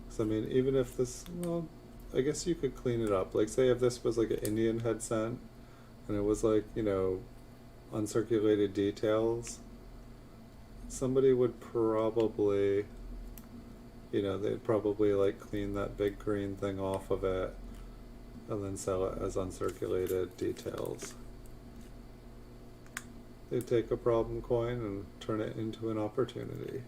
So I mean, even if this, well, I guess you could clean it up. Like say if this was like an Indian head cent and it was like, you know, uncirculated details, somebody would probably, you know, they'd probably like clean that big green thing off of it and then sell it as uncirculated details. They'd take a problem coin and turn it into an opportunity.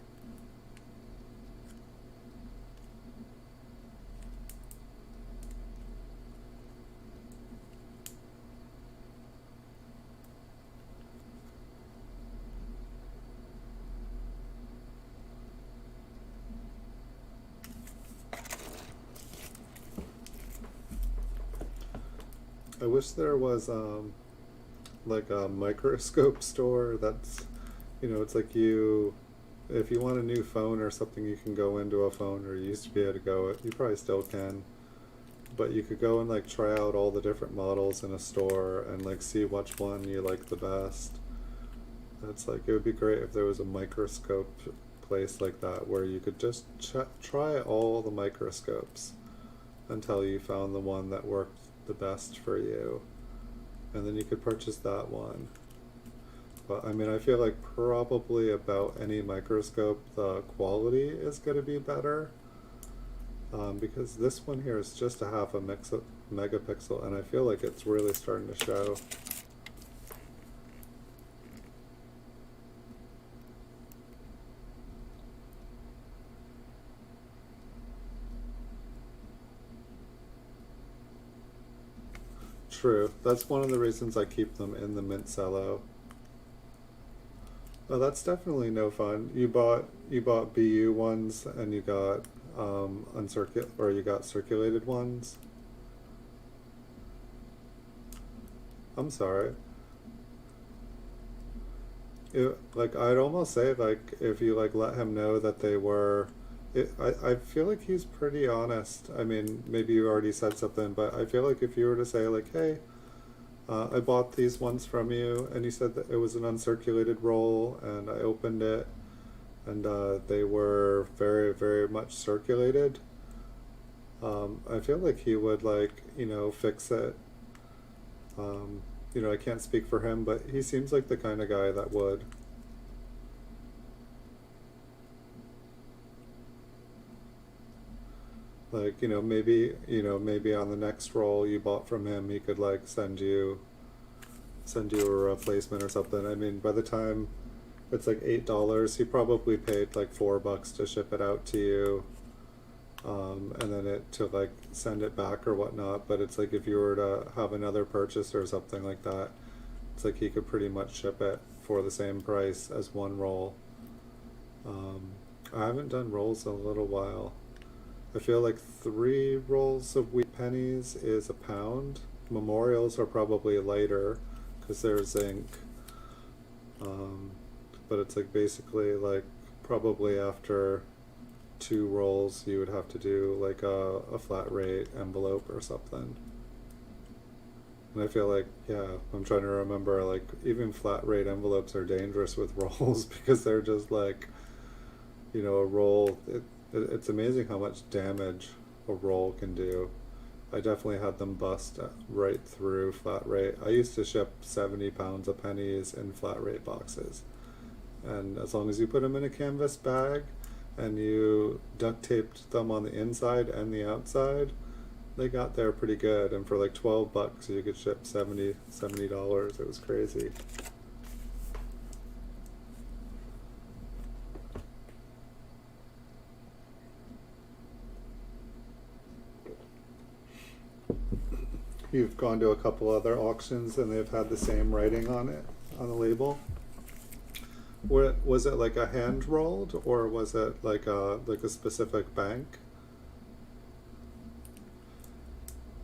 I wish there was like a microscope store that's, you know, it's like you, if you want a new phone or something, you can go into a phone, or you used to be able to go, you probably still can, but you could go and like try out all the different models in a store and like see which one you like the best. It's like, it would be great if there was a microscope place like that where you could just try all the microscopes until you found the one that worked the best for you, and then you could purchase that one. But I mean, I feel like probably about any microscope the quality is going to be better, because this one here is just a half a megapixel, and I feel like it's really starting to show. True. That's one of the reasons I keep them in the mint cello. Oh, that's definitely no fun. You bought BU ones and you got you got circulated ones. I'm sorry. Like I'd almost say like if you like let him know that they were, I feel like he's pretty honest. I mean, maybe you already said something, but I feel like if you were to say like, hey, I bought these ones from you, and you said that it was an uncirculated roll, and I opened it, and they were very, very much circulated. I feel like he would like, you know, fix it. You know, I can't speak for him, but he seems like the kind of guy that would. Like, you know, maybe on the next roll you bought from him, he could like send you a replacement or something. I mean, by the time it's like $8, he probably paid like $4 to ship it out to you, and then to like send it back or whatnot. But it's like if you were to have another purchase or something like that, it's like he could pretty much ship it for the same price as one roll. I haven't done rolls in a little while. I feel like 3 rolls of wheat pennies is £1. Memorials are probably lighter because they're zinc. But it's like basically like probably after 2 rolls you would have to do like a flat rate envelope or something. And I feel like, yeah, I'm trying to remember, like even flat rate envelopes are dangerous with rolls because they're just like, you know, a roll, it's amazing how much damage a roll can do. I definitely had them bust right through flat rate. I used to ship 70 pounds of pennies in flat rate boxes. And as long as you put them in a canvas bag and you duct taped them on the inside and the outside, they got there pretty good. And for like $12 you could ship $70. It was crazy. You've gone to a couple other auctions and they've had the same writing on it, on the label. Was it like a hand rolled, or was it like a specific bank?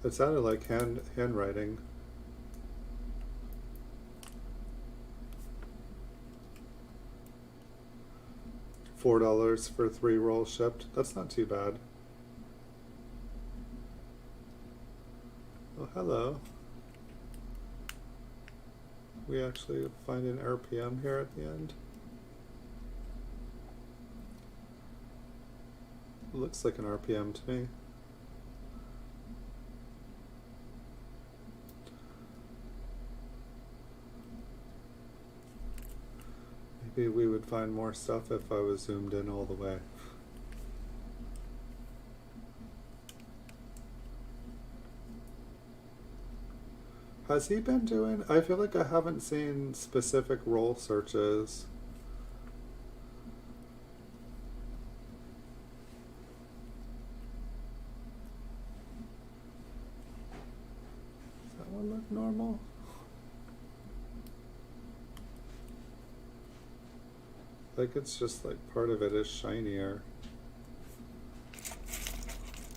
It sounded like handwriting. $4 for 3 rolls shipped. That's not too bad. Oh, hello. We actually find an RPM here at the end. It looks like an RPM to me. Maybe we would find more stuff if I was zoomed in all the way. Has he been doing? I feel like I haven't seen specific roll searches. Does that one look normal? Like it's just like part of it is shinier.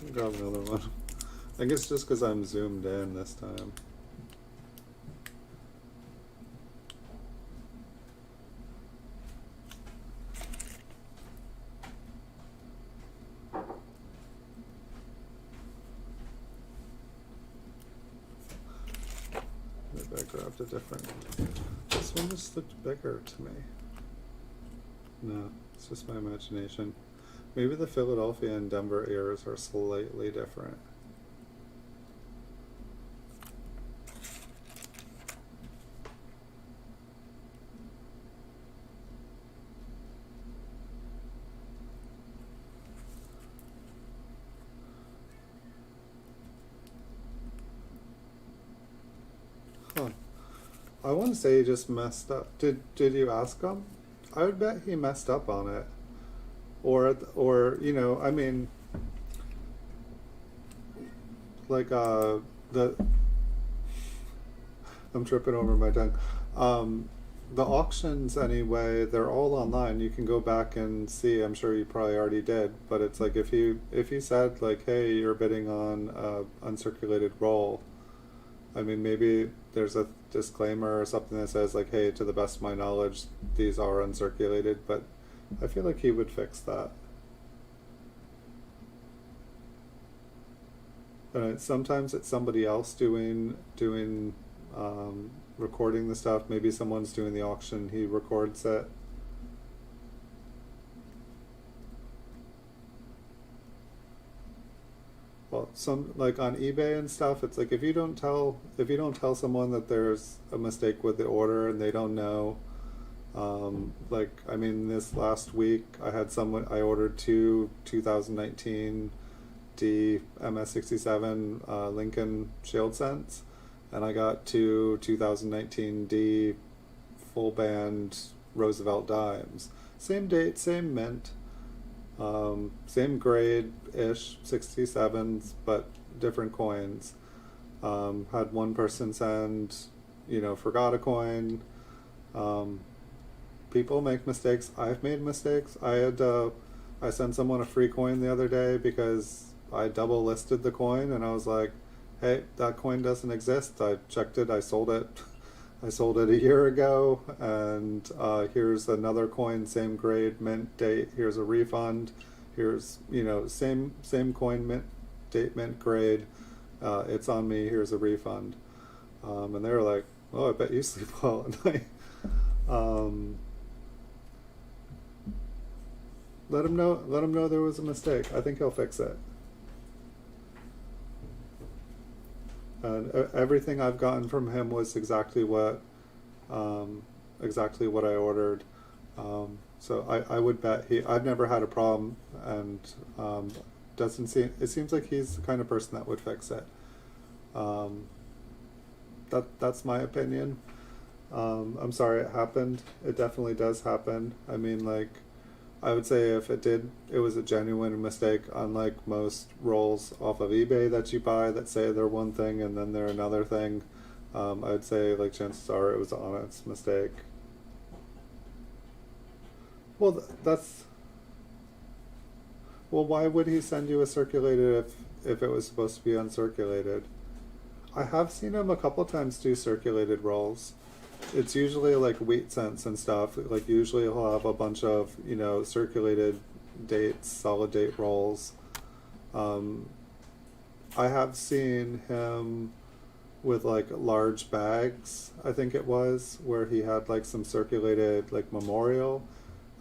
I'll grab another one. I think it's just because I'm zoomed in this time. Maybe I grabbed a different one. This one just looked bigger to me. No, it's just my imagination. Maybe the Philadelphia and Denver ears are slightly different. Huh. I want to say he just messed up. Did you ask him? I would bet he messed up on it. Or you know, I mean, like I'm tripping over my tongue. The auctions anyway, they're all online. You can go back and see. I'm sure you probably already did, but it's like if you said like, hey, you're bidding on uncirculated roll. I mean, maybe there's a disclaimer or something that says like, hey, to the best of my knowledge, these are uncirculated, but I feel like he would fix that. And sometimes it's somebody else doing recording the stuff. Maybe someone's doing the auction, he records it. Well, some like on eBay and stuff, it's like if you don't tell someone that there's a mistake with the order and they don't know, like I mean this last week I ordered two 2019 D MS67 Lincoln Shield Sense, and I got two 2019 D full band Roosevelt dimes. Same date, same mint. Same grade-ish, 67s, but different coins. Had one person send, forgot a coin. People make mistakes. I've made mistakes. I sent someone a free coin the other day because I double listed the coin and I was like, hey, that coin doesn't exist. I checked it, I sold it. I sold it a year ago, and here's another coin, same grade, mint date. Here's a refund. Here's same coin, mint date, mint grade. It's on me. Here's a refund. And they were like, "Oh, I bet you sleep well at night." Let him know. Let him know there was a mistake. I think he'll fix it. And everything I've gotten from him was exactly what I ordered. So I would bet I've never had a problem, and it seems like he's the kind of person that would fix it. That's my opinion. I'm sorry it happened. It definitely does happen. I mean, like, I would say if it was a genuine mistake, unlike most rolls off of eBay that you buy that say they're one thing and then they're another thing. I'd say like chances are it was an honest mistake. Well, why would he send you a circulated if it was supposed to be uncirculated? I have seen him a couple times do circulated rolls. it's usually like wheat cents and stuff. Like usually he'll have a bunch of, you know, circulated dates, solid date rolls. I have seen him with like large bags, I think it was, where he had like some circulated like memorial.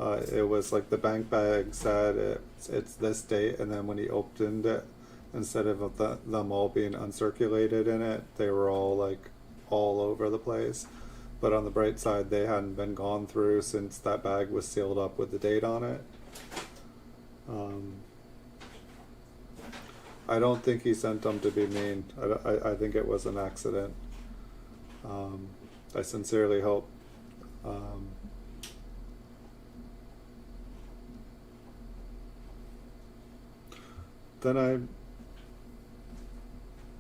It was like the bank bag said it's this date, and then when he opened it, instead of them all being uncirculated in it, they were all like all over the place. But on the bright side, they hadn't been gone through since that bag was sealed up with the date on it. I don't think he sent them to be mean. I think it was an accident. I sincerely hope. Then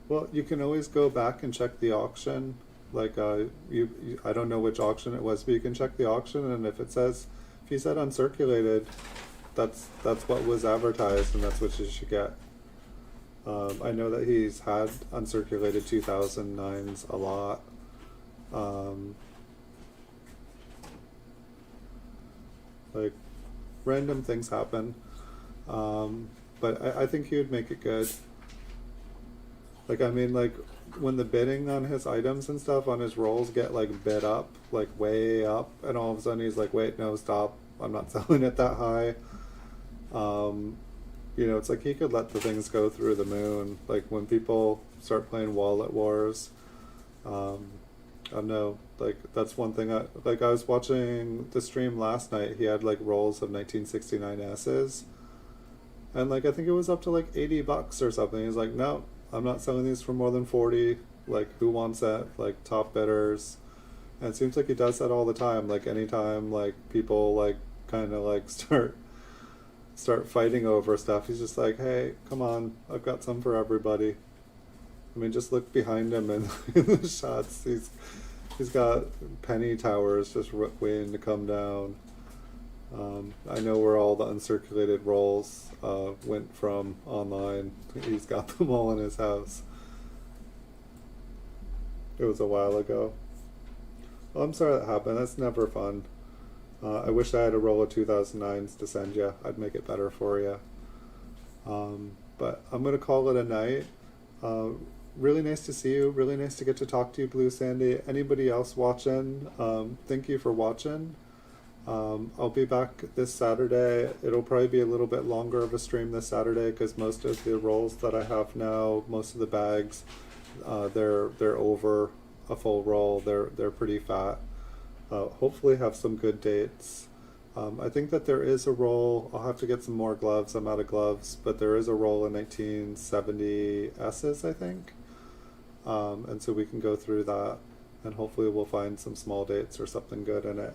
well, you can always go back and check the auction. Like, I don't know which auction it was, but you can check the auction, and if he said uncirculated, that's what was advertised, and that's what you should get. I know that he's had uncirculated 2009s a lot. Like, random things happen. But I think he would make it good. Like, I mean, like, when the bidding on his items and stuff on his rolls get like bid up, like way up, and all of a sudden he's like, wait, no, stop, I'm not selling it that high. You know, it's like he could let the things go through the moon. Like when people start playing Wallet Wars, I don't know, like that's one thing. I was watching the stream last night, he had like rolls of 1969 S's, and like I think it was up to like $80 or something. He's like, no, I'm not selling these for more than 40. Like, who wants that? Like, top bidders. And it seems like he does that all the time. Like, anytime like people like kind of like start fighting over stuff, he's just like, hey, come on, I've got some for everybody. I mean, just look behind him and in the shots, he's got penny towers just waiting to come down. I know where all the uncirculated rolls went from online. He's got them all in his house. It was a while ago. Well, I'm sorry that happened. That's never fun. I wish I had a roll of 2009s to send you. I'd make it better for you. But I'm going to call it a night. Really nice to see you. Really nice to get to talk to you, Blue Sandy. Anybody else watching, thank you for watching. I'll be back this Saturday. It'll probably be a little bit longer of a stream this Saturday because most of the rolls that I have now, most of the bags, they're over a full roll. They're pretty fat. Hopefully have some good dates. I think that there is a roll. I'll have to get some more gloves. I'm out of gloves, but there is a roll in 1970 S's, I think. And so we can go through that, and hopefully we'll find some small dates or something good in it.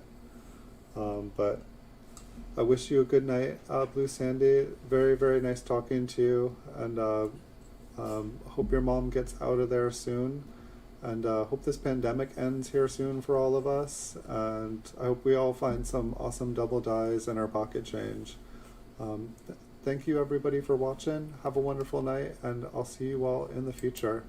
But I wish you a good night, Blue Sandy. Very, very nice talking to you, and hope your mom gets out of there soon, and hope this pandemic ends here soon for all of us, and I hope we all find some awesome double dies in our pocket change. Thank you everybody for watching. Have a wonderful night, and I'll see you all in the future.